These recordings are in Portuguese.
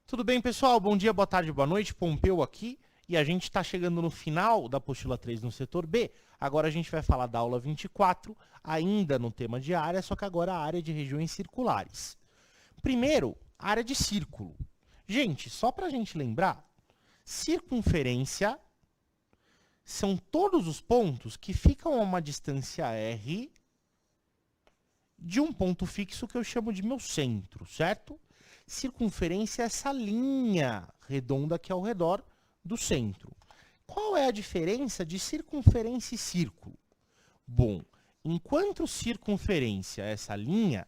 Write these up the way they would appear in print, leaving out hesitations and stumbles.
Tudo bem, pessoal? Bom dia, boa tarde, boa noite. Pompeu aqui. E a gente está chegando no final da apostila 3 no setor B. Agora a gente vai falar da aula 24, ainda no tema de área, só que agora a área de regiões circulares. Primeiro, a área de círculo. Gente, só para a gente lembrar, circunferência são todos os pontos que ficam a uma distância R de um ponto fixo que eu chamo de meu centro, certo? Circunferência é essa linha redonda que é ao redor do centro. Qual é a diferença de circunferência e círculo? Bom, enquanto circunferência é essa linha,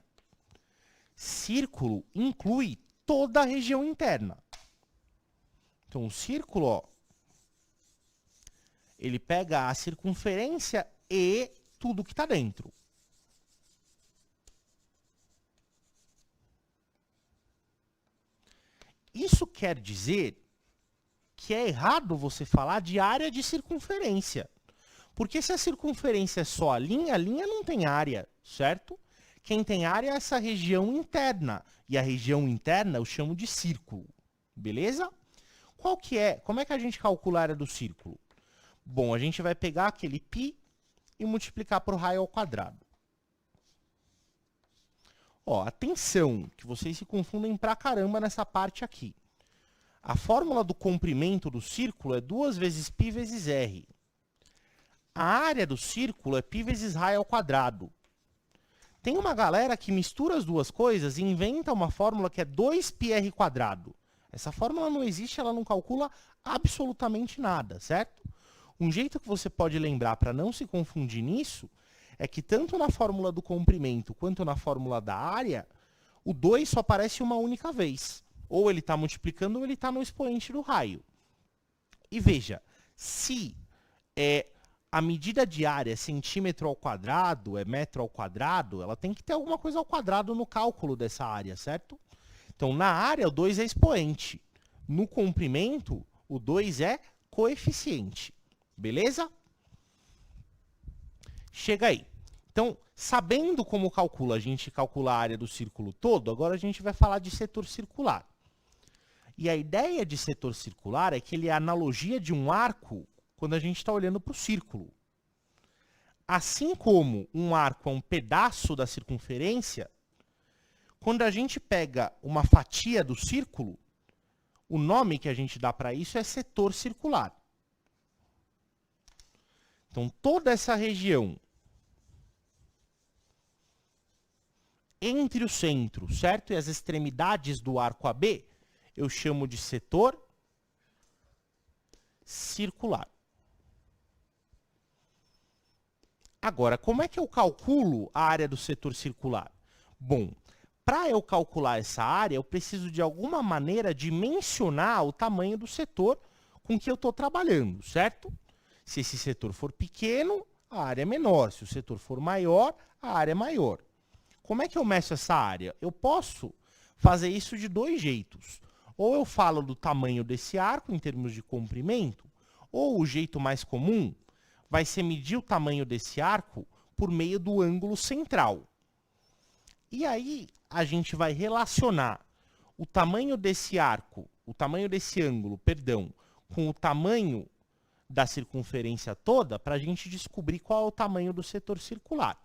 círculo inclui toda a região interna. Então, o círculo, ó, ele pega a circunferência e tudo que está dentro. Isso quer dizer que é errado você falar de área de circunferência. Porque se a circunferência é só a linha não tem área, certo? Quem tem área é essa região interna. E a região interna eu chamo de círculo. Beleza? Como é que a gente calcula a área do círculo? Bom, a gente vai pegar aquele π e multiplicar por raio ao quadrado. Ó, atenção, que vocês se confundem pra caramba nessa parte aqui. A fórmula do comprimento do círculo é 2 vezes π vezes r. A área do círculo é π vezes raio ao quadrado. Tem uma galera que mistura as duas coisas e inventa uma fórmula que é 2πr quadrado. Essa fórmula não existe, ela não calcula absolutamente nada, certo? Um jeito que você pode lembrar para não se confundir nisso é que tanto na fórmula do comprimento quanto na fórmula da área, o 2 só aparece uma única vez. Ou ele está multiplicando ou ele está no expoente do raio. E veja, se a medida de área é centímetro ao quadrado, é metro ao quadrado, ela tem que ter alguma coisa ao quadrado no cálculo dessa área, certo? Então, na área, o 2 é expoente. No comprimento, o 2 é coeficiente. Beleza? Chega aí. Então, sabendo como a gente calcula a área do círculo todo, agora a gente vai falar de setor circular. E a ideia de setor circular é que ele é a analogia de um arco quando a gente está olhando para o círculo. Assim como um arco é um pedaço da circunferência, quando a gente pega uma fatia do círculo, o nome que a gente dá para isso é setor circular. Então, toda essa região entre o centro, certo? E as extremidades do arco AB, eu chamo de setor circular. Agora, como é que eu calculo a área do setor circular? Bom, para eu calcular essa área, eu preciso de alguma maneira dimensionar o tamanho do setor com que eu estou trabalhando, certo? Se esse setor for pequeno, a área é menor. Se o setor for maior, a área é maior. Como é que eu meço essa área? Eu posso fazer isso de dois jeitos. Ou eu falo do tamanho desse arco em termos de comprimento, ou o jeito mais comum vai ser medir o tamanho desse arco por meio do ângulo central. E aí a gente vai relacionar o tamanho desse arco, o tamanho desse ângulo, perdão, com o tamanho da circunferência toda para a gente descobrir qual é o tamanho do setor circular.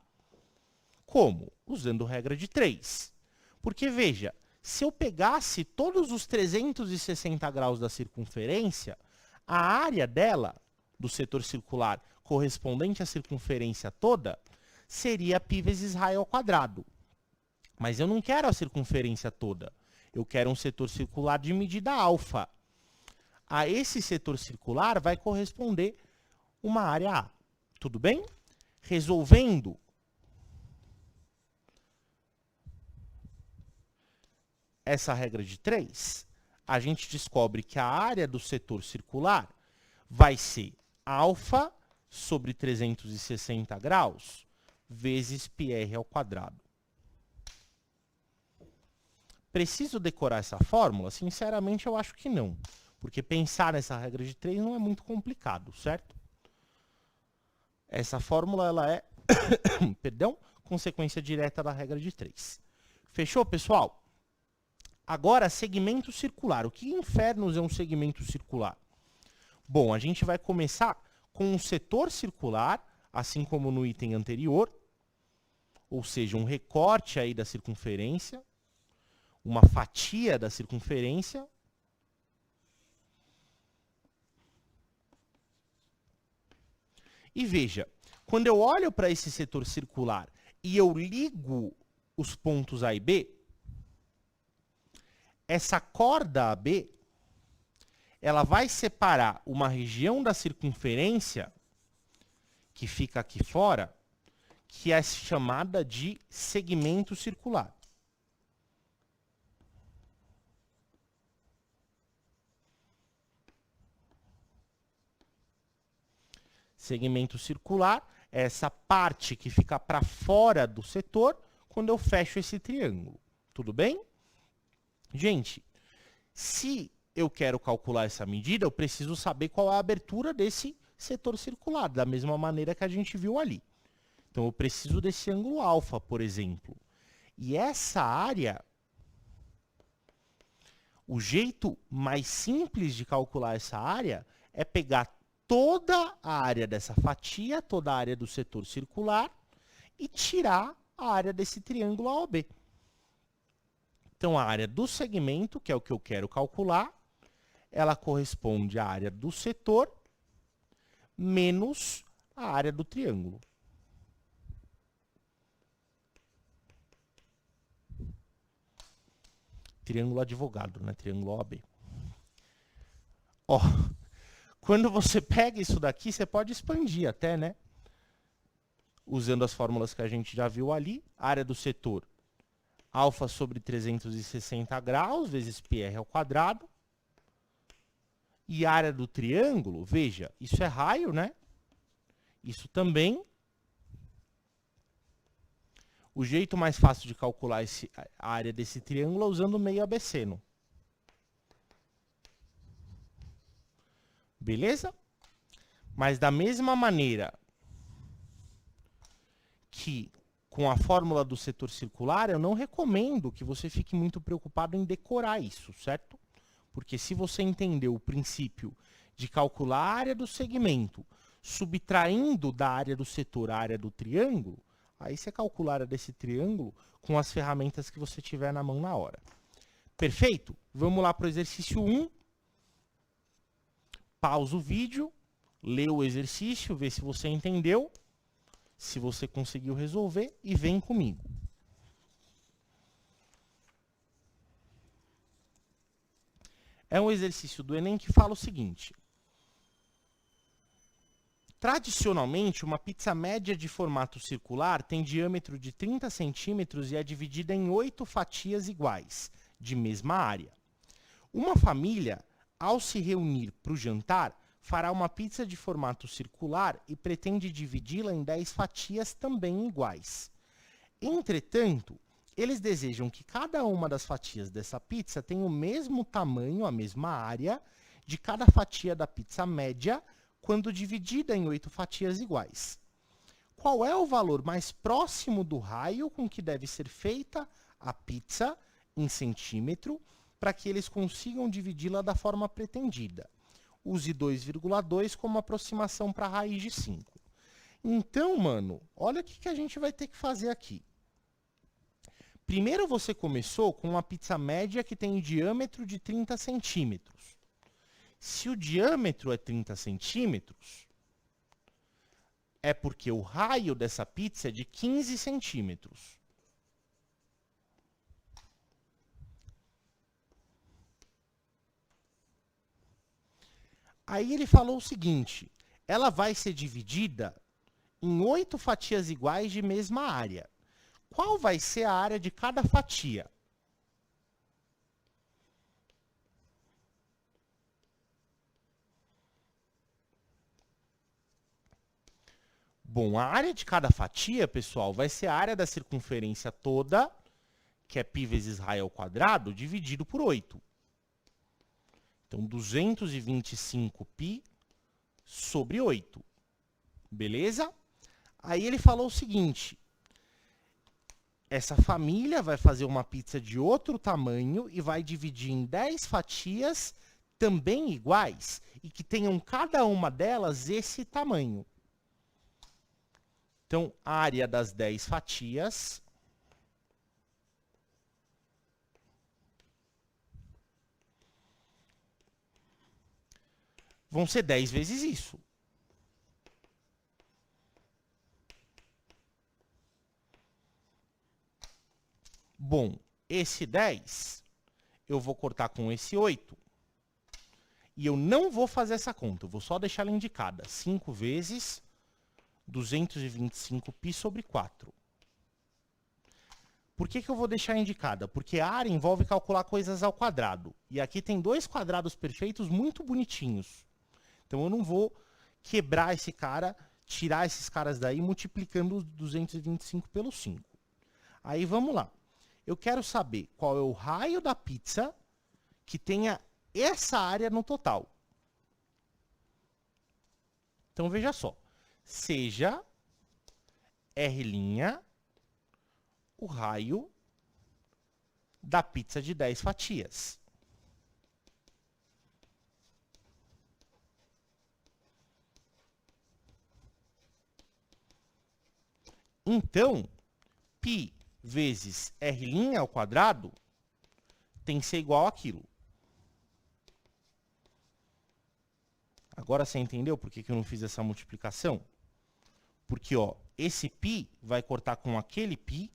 Como? Usando regra de 3. Porque, veja, se eu pegasse todos os 360 graus da circunferência, a área dela, do setor circular, correspondente à circunferência toda, seria π vezes raio ao quadrado. Mas eu não quero a circunferência toda. Eu quero um setor circular de medida alfa. A esse setor circular vai corresponder uma área A. Tudo bem? Resolvendo essa regra de 3, a gente descobre que a área do setor circular vai ser alfa sobre 360 graus vezes πr ao quadrado. Preciso decorar essa fórmula? Sinceramente, eu acho que não. Porque pensar nessa regra de 3 não é muito complicado, certo? Essa fórmula ela é perdão, consequência direta da regra de 3. Fechou, pessoal? Agora, segmento circular. O que infernos é um segmento circular? Bom, a gente vai começar com um setor circular, assim como no item anterior, ou seja, um recorte aí da circunferência, uma fatia da circunferência. E veja, quando eu olho para esse setor circular e eu ligo os pontos A e B, essa corda AB, ela vai separar uma região da circunferência, que fica aqui fora, que é chamada de segmento circular. Segmento circular é essa parte que fica para fora do setor quando eu fecho esse triângulo. Tudo bem? Gente, se eu quero calcular essa medida, eu preciso saber qual é a abertura desse setor circular, da mesma maneira que a gente viu ali. Então, eu preciso desse ângulo alfa, por exemplo. E essa área, o jeito mais simples de calcular essa área é pegar toda a área dessa fatia, toda a área do setor circular, e tirar a área desse triângulo AOB. Então, a área do segmento, que é o que eu quero calcular, ela corresponde à área do setor menos a área do triângulo. Triângulo advogado, né? Triângulo OAB. Ó, quando você pega isso daqui, você pode expandir até, né? Usando as fórmulas que a gente já viu ali. Área do setor, alfa sobre 360 graus, vezes πr ao quadrado. E área do triângulo, veja, isso é raio, né? Isso também. O jeito mais fácil de calcular a área desse triângulo é usando o meio abesseno. Beleza? Mas da mesma maneira que com a fórmula do setor circular, eu não recomendo que você fique muito preocupado em decorar isso, certo? Porque se você entender o princípio de calcular a área do segmento, subtraindo da área do setor a área do triângulo, aí você calcula a área desse triângulo com as ferramentas que você tiver na mão na hora. Perfeito? Vamos lá para o exercício 1. Pausa o vídeo, lê o exercício, vê se você entendeu, se você conseguiu resolver e vem comigo. É um exercício do Enem que fala o seguinte. Tradicionalmente, uma pizza média de formato circular tem diâmetro de 30 centímetros e é dividida em 8 fatias iguais, de mesma área. Uma família, ao se reunir para o jantar, fará uma pizza de formato circular e pretende dividi-la em 10 fatias também iguais. Entretanto, eles desejam que cada uma das fatias dessa pizza tenha o mesmo tamanho, a mesma área, de cada fatia da pizza média, quando dividida em 8 fatias iguais. Qual é o valor mais próximo do raio com que deve ser feita a pizza, em centímetro, para que eles consigam dividi-la da forma pretendida? Use 2,2 como aproximação para a raiz de 5. Então, mano, olha o que a gente vai ter que fazer aqui. Primeiro você começou com uma pizza média que tem um diâmetro de 30 centímetros. Se o diâmetro é 30 centímetros, é porque o raio dessa pizza é de 15 centímetros. Aí ele falou o seguinte, ela vai ser dividida em 8 fatias iguais de mesma área. Qual vai ser a área de cada fatia? Bom, a área de cada fatia, pessoal, vai ser a área da circunferência toda, que é π vezes raio ao quadrado, dividido por 8. Então, 225π sobre 8. Beleza? Aí ele falou o seguinte, essa família vai fazer uma pizza de outro tamanho e vai dividir em 10 fatias também iguais e que tenham cada uma delas esse tamanho. Então, a área das 10 fatias vão ser 10 vezes isso. Bom, esse 10 eu vou cortar com esse 8. E eu não vou fazer essa conta, eu vou só deixar ela indicada. 5 vezes 225π sobre 4. Por que eu vou deixar indicada? Porque a área envolve calcular coisas ao quadrado. E aqui tem dois quadrados perfeitos muito bonitinhos. Então eu não vou quebrar esse cara, tirar esses caras daí, multiplicando os 225 pelo 5. Aí vamos lá. Eu quero saber qual é o raio da pizza que tenha essa área no total. Então veja só. Seja R' o raio da pizza de 10 fatias. Então, π vezes R' ao quadrado tem que ser igual àquilo. Agora você entendeu por que eu não fiz essa multiplicação? Porque ó, esse π vai cortar com aquele π,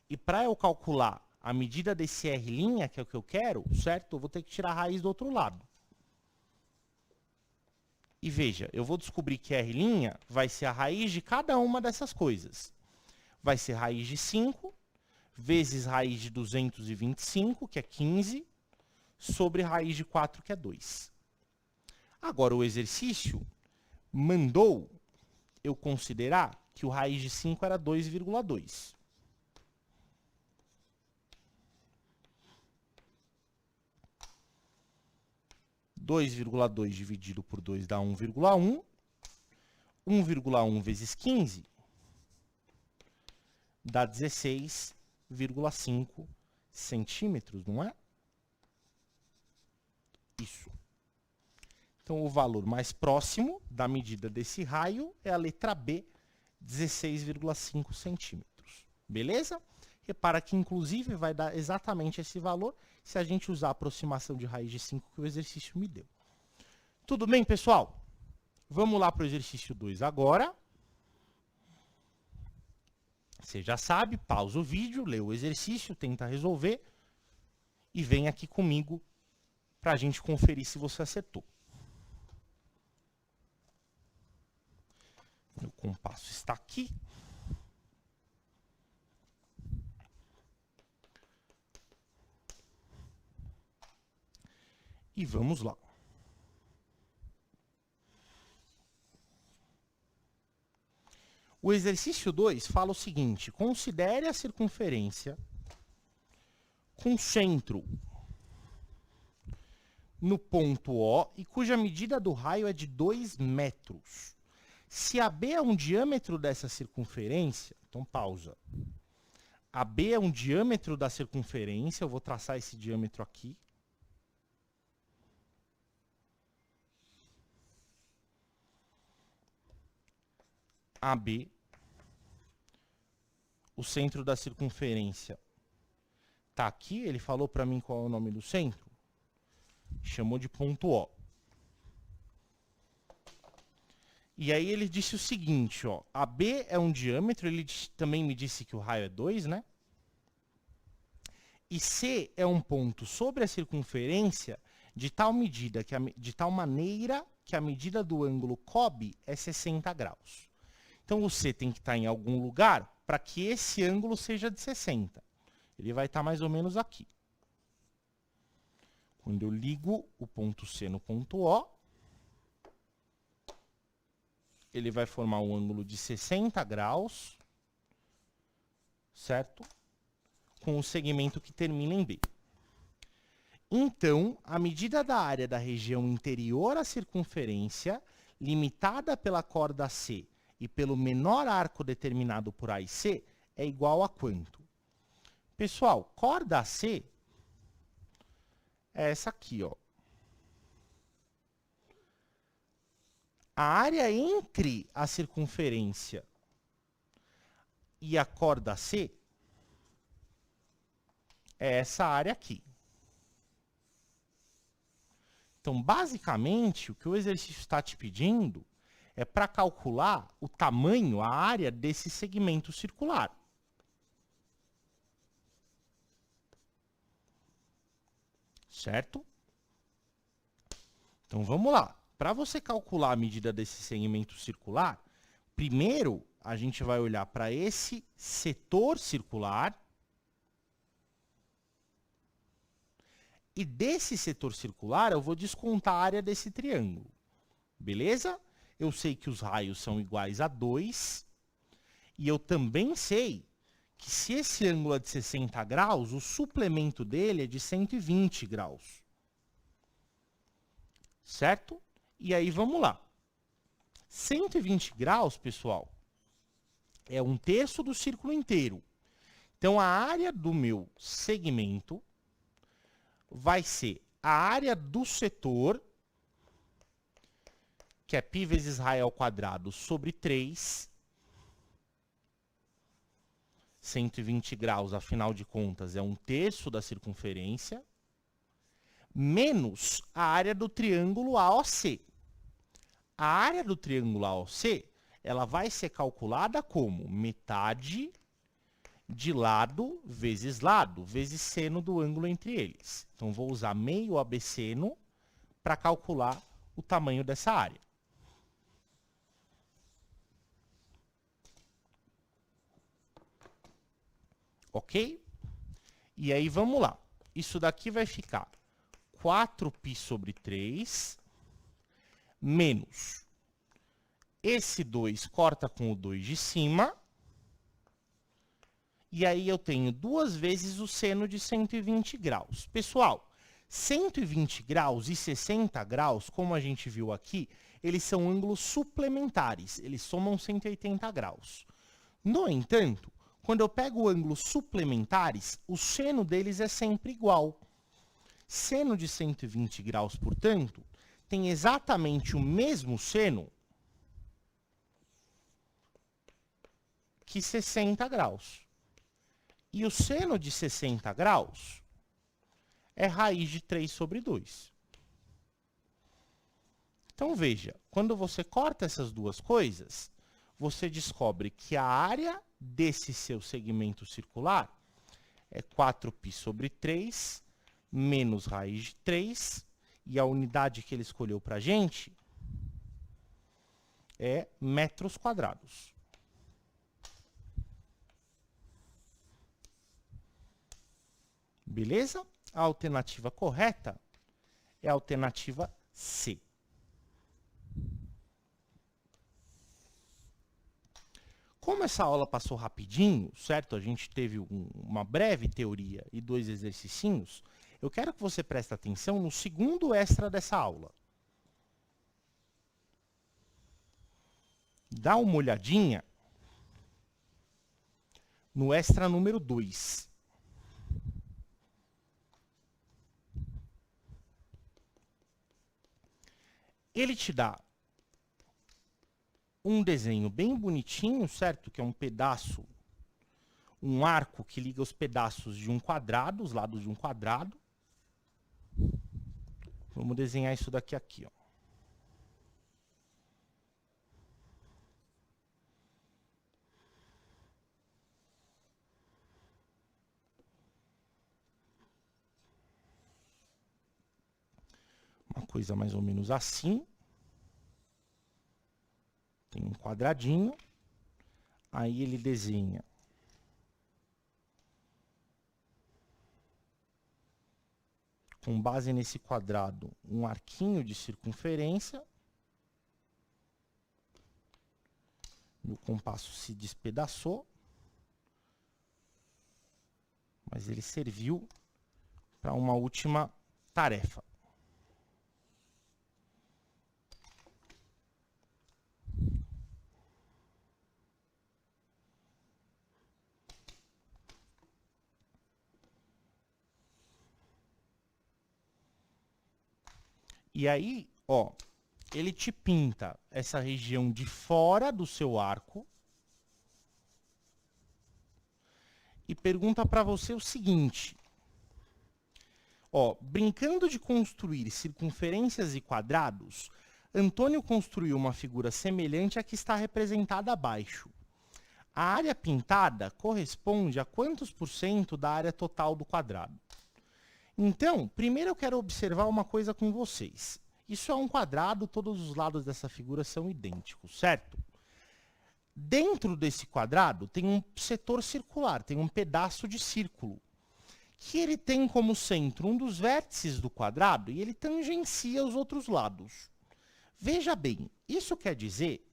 e para eu calcular a medida desse R', que é o que eu quero, certo? Eu vou ter que tirar a raiz do outro lado. E veja, eu vou descobrir que R' vai ser a raiz de cada uma dessas coisas. Vai ser raiz de 5, vezes raiz de 225, que é 15, sobre raiz de 4, que é 2. Agora, o exercício mandou eu considerar que o raiz de 5 era 2,2. (2,2 dividido por 2 dá 1,1. 1,1 vezes 15 dá 16,5 centímetros, não é? Isso. Então, o valor mais próximo da medida desse raio é a letra B, 16,5 centímetros. Beleza? Repara que, inclusive, vai dar exatamente esse valor se a gente usar a aproximação de raiz de 5 que o exercício me deu. Tudo bem, pessoal? Vamos lá para o exercício 2 agora. Você já sabe, pausa o vídeo, lê o exercício, tenta resolver e vem aqui comigo para a gente conferir se você acertou. Meu compasso está aqui. E vamos lá. O exercício 2 fala o seguinte: considere a circunferência com centro no ponto O e cuja medida do raio é de 2 metros. Se AB é um diâmetro dessa circunferência, então pausa. AB é um diâmetro da circunferência, eu vou traçar esse diâmetro aqui. AB, o centro da circunferência está aqui, ele falou para mim qual é o nome do centro, chamou de ponto O. E aí ele disse o seguinte, ó, AB é um diâmetro, ele também me disse que o raio é 2, né? E C é um ponto sobre a circunferência de tal medida, de tal maneira que a medida do ângulo COB é 60 graus. Então, o C tem que estar em algum lugar para que esse ângulo seja de 60. Ele vai estar mais ou menos aqui. Quando eu ligo o ponto C no ponto O, ele vai formar um ângulo de 60 graus, certo? Com o segmento que termina em B. Então, a medida da área da região interior à circunferência, limitada pela corda C, e pelo menor arco determinado por A e C, é igual a quanto? Pessoal, corda AC é essa aqui, ó. A área entre a circunferência e a corda AC é essa área aqui. Então, basicamente, o que o exercício está te pedindo é para calcular o tamanho, a área desse segmento circular. Certo? Então, vamos lá. Para você calcular a medida desse segmento circular, primeiro a gente vai olhar para esse setor circular. E desse setor circular, eu vou descontar a área desse triângulo. Beleza? Eu sei que os raios são iguais a 2. E eu também sei que se esse ângulo é de 60 graus, o suplemento dele é de 120 graus. Certo? E aí, vamos lá. 120 graus, pessoal, é 1/3 do círculo inteiro. Então, a área do meu segmento vai ser a área do setor, que é π vezes raio ao quadrado sobre 3. 120 graus, afinal de contas, é 1/3 da circunferência, menos a área do triângulo AOC. A área do triângulo AOC, ela vai ser calculada como metade de lado, vezes seno do ângulo entre eles. Então, vou usar meio ABseno para calcular o tamanho dessa área. Ok? E aí, vamos lá. Isso daqui vai ficar 4π sobre 3, menos esse 2 corta com o 2 de cima. E aí eu tenho 2 vezes o seno de 120 graus. Pessoal, 120 graus e 60 graus, como a gente viu aqui, eles são ângulos suplementares. Eles somam 180 graus. No entanto, quando eu pego ângulos suplementares, o seno deles é sempre igual. Seno de 120 graus, portanto, tem exatamente o mesmo seno que 60 graus. E o seno de 60 graus é raiz de 3 sobre 2. Então, veja, quando você corta essas duas coisas, você descobre que a área desse seu segmento circular é 4π sobre 3, menos raiz de 3, e a unidade que ele escolheu para a gente é metros quadrados. Beleza? A alternativa correta é a alternativa C. Como essa aula passou rapidinho, certo? A gente teve uma breve teoria e 2 exercicinhos. Eu quero que você preste atenção no segundo extra dessa aula. Dá uma olhadinha no extra número 2. Ele te dá um desenho bem bonitinho, certo? Que é um pedaço, um arco que liga os pedaços de um quadrado, os lados de um quadrado. Vamos desenhar isso daqui aqui, ó. Uma coisa mais ou menos assim. Tem um quadradinho. Aí ele desenha com base nesse quadrado um arquinho de circunferência. Meu compasso se despedaçou. Mas ele serviu para uma última tarefa. E aí, ó, ele te pinta essa região de fora do seu arco e pergunta para você o seguinte. Ó, brincando de construir circunferências e quadrados, Antônio construiu uma figura semelhante à que está representada abaixo. A área pintada corresponde a quantos por cento da área total do quadrado? Então, primeiro eu quero observar uma coisa com vocês. Isso é um quadrado, todos os lados dessa figura são idênticos, certo? Dentro desse quadrado tem um setor circular, tem um pedaço de círculo, que ele tem como centro um dos vértices do quadrado e ele tangencia os outros lados. Veja bem, isso quer dizer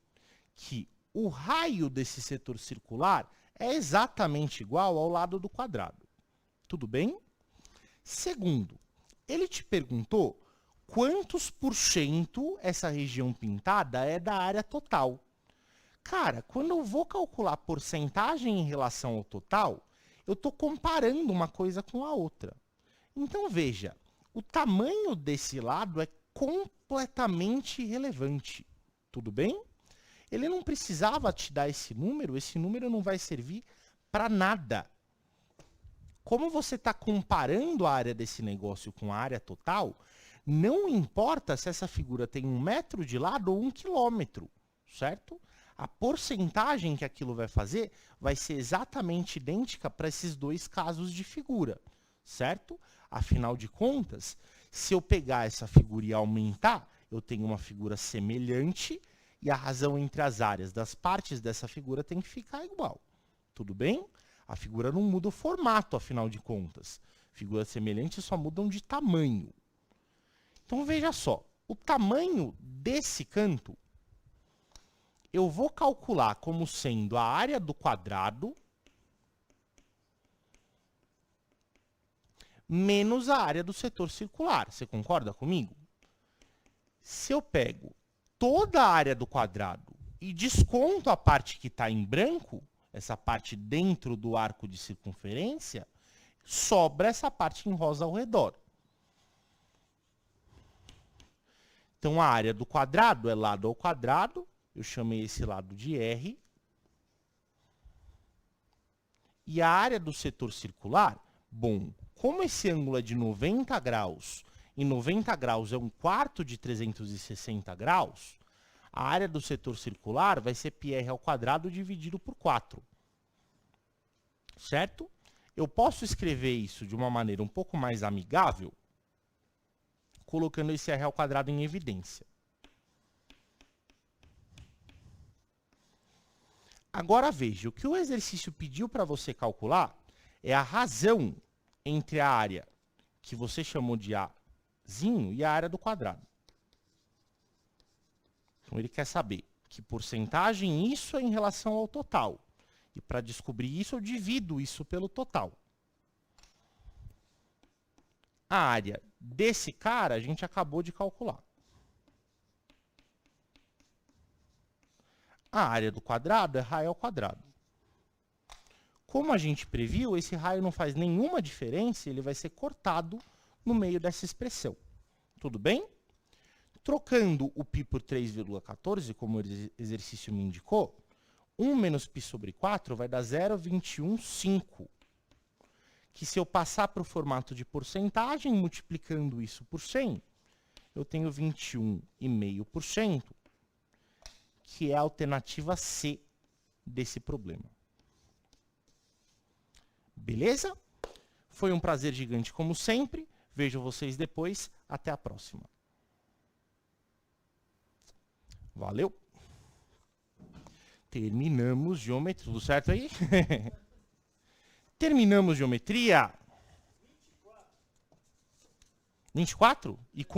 que o raio desse setor circular é exatamente igual ao lado do quadrado. Tudo bem? Segundo, ele te perguntou quantos por cento essa região pintada é da área total. Cara, quando eu vou calcular porcentagem em relação ao total, eu estou comparando uma coisa com a outra. Então, veja, o tamanho desse lado é completamente irrelevante. Tudo bem? Ele não precisava te dar esse número não vai servir para nada. Como você está comparando a área desse negócio com a área total, não importa se essa figura tem 1 metro de lado ou 1 quilômetro, certo? A porcentagem que aquilo vai fazer vai ser exatamente idêntica para esses dois casos de figura, certo? Afinal de contas, se eu pegar essa figura e aumentar, eu tenho uma figura semelhante e a razão entre as áreas das partes dessa figura tem que ficar igual. Tudo bem? A figura não muda o formato, afinal de contas. Figuras semelhantes só mudam de tamanho. Então, veja só. O tamanho desse canto eu vou calcular como sendo a área do quadrado menos a área do setor circular. Você concorda comigo? Se eu pego toda a área do quadrado e desconto a parte que está em branco, essa parte dentro do arco de circunferência, sobra essa parte em rosa ao redor. Então, a área do quadrado é lado ao quadrado. Eu chamei esse lado de R. E a área do setor circular, bom, como esse ângulo é de 90 graus, e 90 graus é 1/4 de 360 graus, a área do setor circular vai ser πr ao quadrado dividido por 4. Certo? Eu posso escrever isso de uma maneira um pouco mais amigável, colocando esse r ao quadrado em evidência. Agora veja, o que o exercício pediu para você calcular é a razão entre a área que você chamou de Azinho e a área do quadrado. Então ele quer saber que porcentagem isso é em relação ao total. E para descobrir isso, eu divido isso pelo total. A área desse cara a gente acabou de calcular. A área do quadrado é raio ao quadrado. Como a gente previu, esse raio não faz nenhuma diferença, ele vai ser cortado no meio dessa expressão. Tudo bem? Trocando o π por 3,14, como o exercício me indicou, 1 menos π sobre 4 vai dar 0,215. Que se eu passar para o formato de porcentagem, multiplicando isso por 100, eu tenho 21,5%, que é a alternativa C desse problema. Beleza? Foi um prazer gigante como sempre. Vejo vocês depois. Até a próxima. Valeu! Terminamos geometria. Tudo certo aí? Terminamos geometria. 24? E com